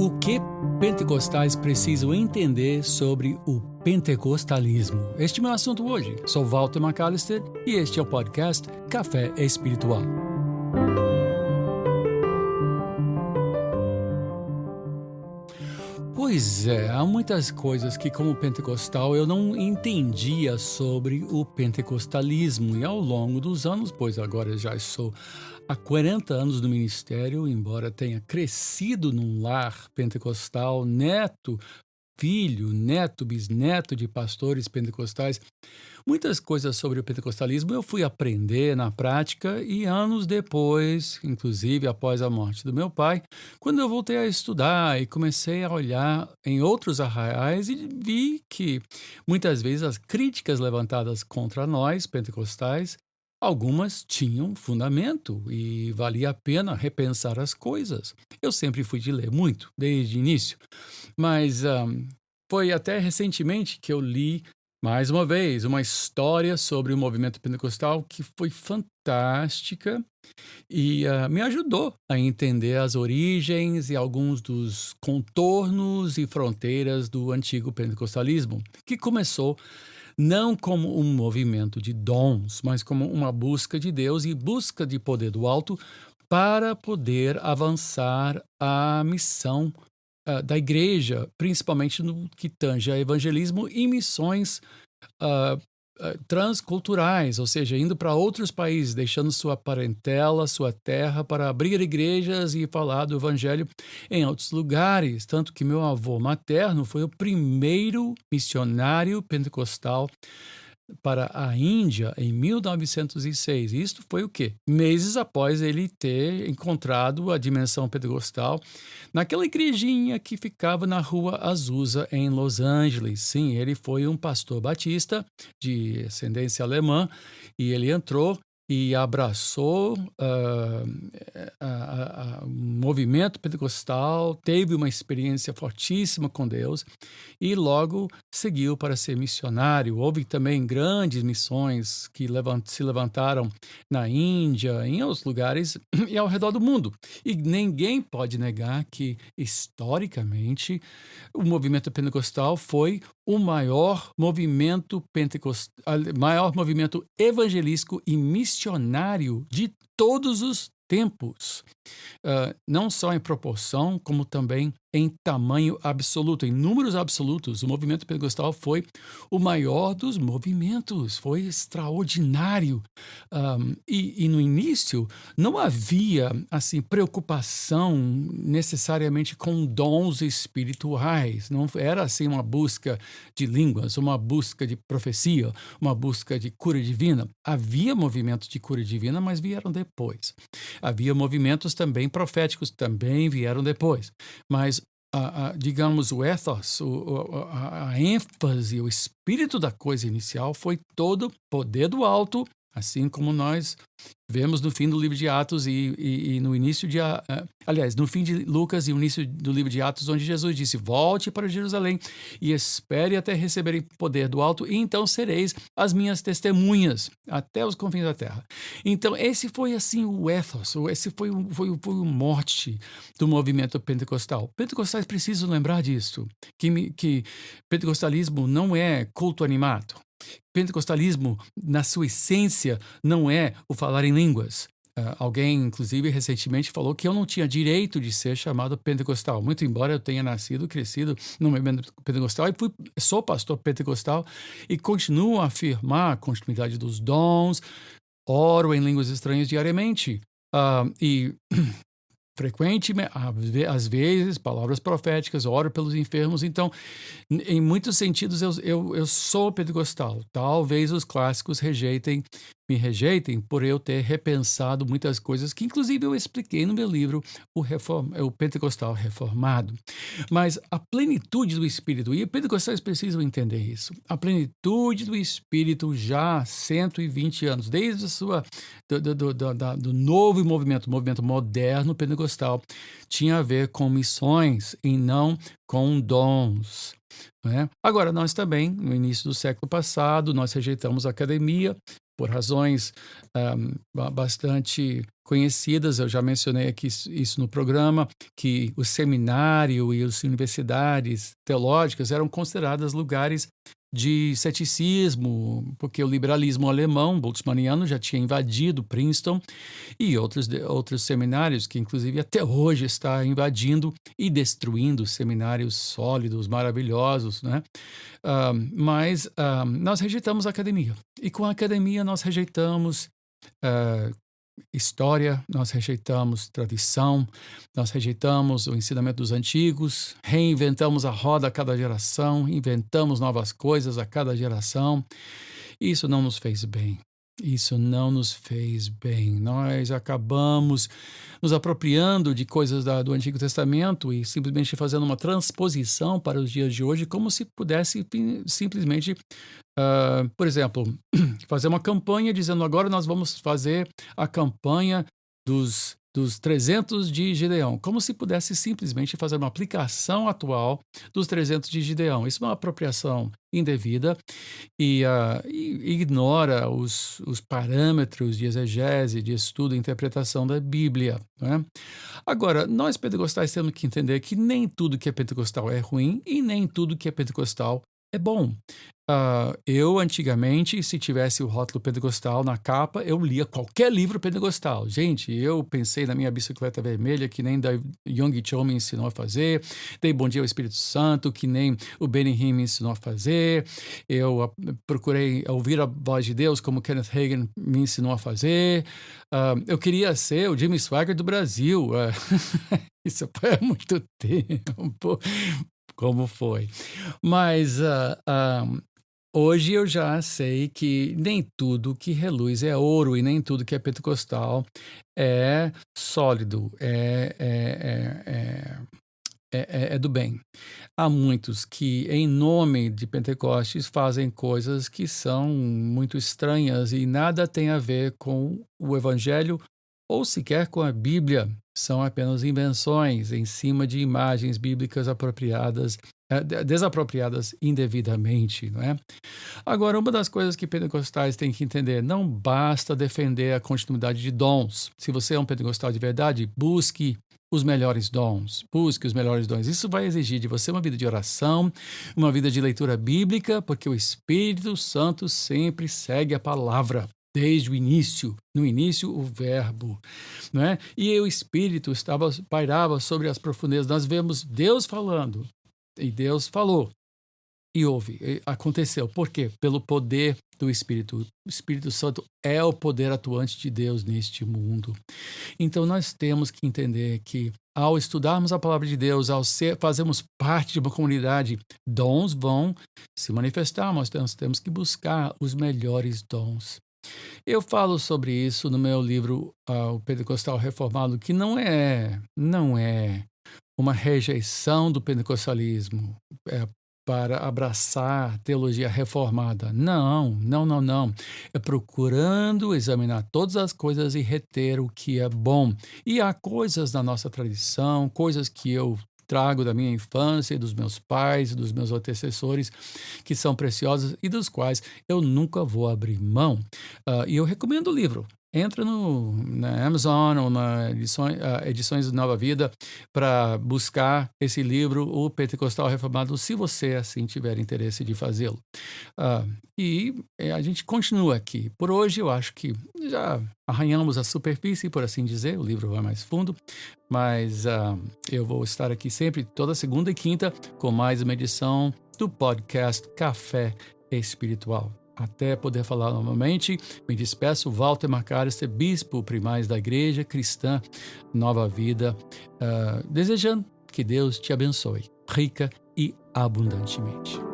O que pentecostais precisam entender sobre o pentecostalismo? Este é o meu assunto hoje. Sou Walter McAllister e este é o podcast Café Espiritual. Pois é, há muitas coisas que, como pentecostal, eu não entendia sobre o pentecostalismo. E ao longo dos anos, pois agora já sou há 40 anos no ministério, embora tenha crescido num lar pentecostal, filho, neto, bisneto de pastores pentecostais. Muitas coisas sobre o pentecostalismo eu fui aprender na prática e anos depois, inclusive após a morte do meu pai, quando eu voltei a estudar e comecei a olhar em outros arraiais e vi que muitas vezes as críticas levantadas contra nós, pentecostais, algumas tinham fundamento e valia a pena repensar as coisas. Eu sempre fui de ler muito, desde o início, mas foi até recentemente que eu li mais uma vez uma história sobre o movimento pentecostal que foi fantástica e me ajudou a entender as origens e alguns dos contornos e fronteiras do antigo pentecostalismo, que começou não como um movimento de dons, mas como uma busca de Deus e busca de poder do alto para poder avançar a missão da igreja, principalmente no que tange a evangelismo e missões transculturais, ou seja, indo para outros países, deixando sua parentela, sua terra, para abrir igrejas e falar do evangelho em outros lugares. Tanto que meu avô materno foi o primeiro missionário pentecostal para a Índia em 1906. Isto foi o quê? Meses após ele ter encontrado a dimensão pentecostal naquela igrejinha que ficava na Rua Azusa, em Los Angeles. Sim, ele foi um pastor batista de ascendência alemã e ele entrou e abraçou o movimento pentecostal, teve uma experiência fortíssima com Deus e logo seguiu para ser missionário. Houve também grandes missões que se levantaram na Índia, em outros lugares e ao redor do mundo. E ninguém pode negar que, historicamente, o movimento pentecostal foi o maior movimento evangelístico e missionário de todos os tempos. Não só em proporção, como também em tamanho absoluto, em números absolutos. O movimento pentecostal foi o maior dos movimentos, foi extraordinário. E no início não havia assim preocupação necessariamente com dons espirituais, não era assim uma busca de línguas, uma busca de profecia, uma busca de cura divina. Havia movimentos de cura divina, mas vieram depois. Havia movimentos também proféticos, também vieram depois. Mas, digamos, o ethos, a ênfase, o espírito da coisa inicial foi todo poder do alto, assim como nós vemos no fim do livro de Atos e no início no fim de Lucas e no início do livro de Atos, onde Jesus disse: volte para Jerusalém e espere até receberem poder do alto, e então sereis as minhas testemunhas até os confins da terra. Então, esse foi assim o ethos, esse foi o mote do movimento pentecostal. Pentecostais precisam lembrar disso, que pentecostalismo não é culto animado. Pentecostalismo, na sua essência, não é o falar em línguas. Alguém, inclusive, recentemente falou que eu não tinha direito de ser chamado pentecostal, muito embora eu tenha nascido, crescido no movimento pentecostal e sou pastor pentecostal e continuo a afirmar a continuidade dos dons, oro em línguas estranhas diariamente. Frequentemente, às vezes, palavras proféticas, oro pelos enfermos. Então, em muitos sentidos, eu sou pentecostal. Talvez os clássicos me rejeitem por eu ter repensado muitas coisas que, inclusive, eu expliquei no meu livro, o Pentecostal Reformado. Mas a plenitude do Espírito, e os pentecostais precisam entender isso, a plenitude do Espírito já há 120 anos, desde do novo movimento moderno pentecostal, tinha a ver com missões e não com dons. Agora, nós também, no início do século passado, nós rejeitamos a academia por razões bastante conhecidas. Eu já mencionei aqui isso no programa, que o seminário e as universidades teológicas eram consideradas lugares de ceticismo, porque o liberalismo alemão, boltzmanniano, já tinha invadido Princeton e outros seminários, que inclusive até hoje está invadindo e destruindo seminários sólidos, maravilhosos, né? Mas nós rejeitamos a academia. E com a academia nós rejeitamos história, nós rejeitamos tradição, nós rejeitamos o ensinamento dos antigos, reinventamos a roda a cada geração, inventamos novas coisas a cada geração. Isso não nos fez bem. Isso não nos fez bem. Nós acabamos nos apropriando de coisas do Antigo Testamento e simplesmente fazendo uma transposição para os dias de hoje, como se pudesse simplesmente, por exemplo, fazer uma campanha dizendo agora nós vamos fazer a campanha dos 300 de Gideão, como se pudesse simplesmente fazer uma aplicação atual dos 300 de Gideão. Isso é uma apropriação indevida e ignora os parâmetros de exegese, de estudo e interpretação da Bíblia, né? Agora, nós pentecostais temos que entender que nem tudo que é pentecostal é ruim e nem tudo que é pentecostal é bom. Eu, antigamente, se tivesse o rótulo pentecostal na capa, eu lia qualquer livro pentecostal. Gente, eu pensei na minha bicicleta vermelha, que nem da Young Cho me ensinou a fazer. Dei Bom Dia ao Espírito Santo, que nem o Benny Hinn me ensinou a fazer. Eu procurei ouvir a voz de Deus, como Kenneth Hagin me ensinou a fazer. Eu queria ser o Jimmy Swaggart do Brasil. Isso foi há muito tempo. Como foi? Mas hoje eu já sei que nem tudo que reluz é ouro e nem tudo que é pentecostal é sólido, é do bem. Há muitos que, em nome de Pentecostes, fazem coisas que são muito estranhas e nada tem a ver com o Evangelho ou sequer com a Bíblia. São apenas invenções em cima de imagens bíblicas desapropriadas indevidamente, não é? Agora, uma das coisas que pentecostais têm que entender, não basta defender a continuidade de dons. Se você é um pentecostal de verdade, busque os melhores dons. Busque os melhores dons. Isso vai exigir de você uma vida de oração, uma vida de leitura bíblica, porque o Espírito Santo sempre segue a palavra. Desde o início, no início o verbo, não é? E o Espírito pairava sobre as profundezas. Nós vemos Deus falando, e Deus falou, e houve, e aconteceu. Por quê? Pelo poder do Espírito. O Espírito Santo é o poder atuante de Deus neste mundo. Então nós temos que entender que ao estudarmos a palavra de Deus, ao fazermos parte de uma comunidade, dons vão se manifestar, mas nós temos que buscar os melhores dons. Eu falo sobre isso no meu livro, O Pentecostal Reformado, que não é uma rejeição do pentecostalismo para abraçar teologia reformada. Não. É procurando examinar todas as coisas e reter o que é bom. E há coisas da nossa tradição, coisas que eu trago da minha infância, dos meus pais, dos meus antecessores, que são preciosas e dos quais eu nunca vou abrir mão. E eu recomendo o livro. Entra na Amazon ou na Edições de Nova Vida para buscar esse livro, O Pentecostal Reformado, se você assim tiver interesse de fazê-lo. E a gente continua aqui. Por hoje eu acho que já arranhamos a superfície, por assim dizer, o livro vai mais fundo, mas eu vou estar aqui sempre, toda segunda e quinta, com mais uma edição do podcast Café Espiritual. Até poder falar novamente, me despeço, Walter McAllister, bispo primaz da Igreja Cristã Nova Vida, desejando que Deus te abençoe, rica e abundantemente.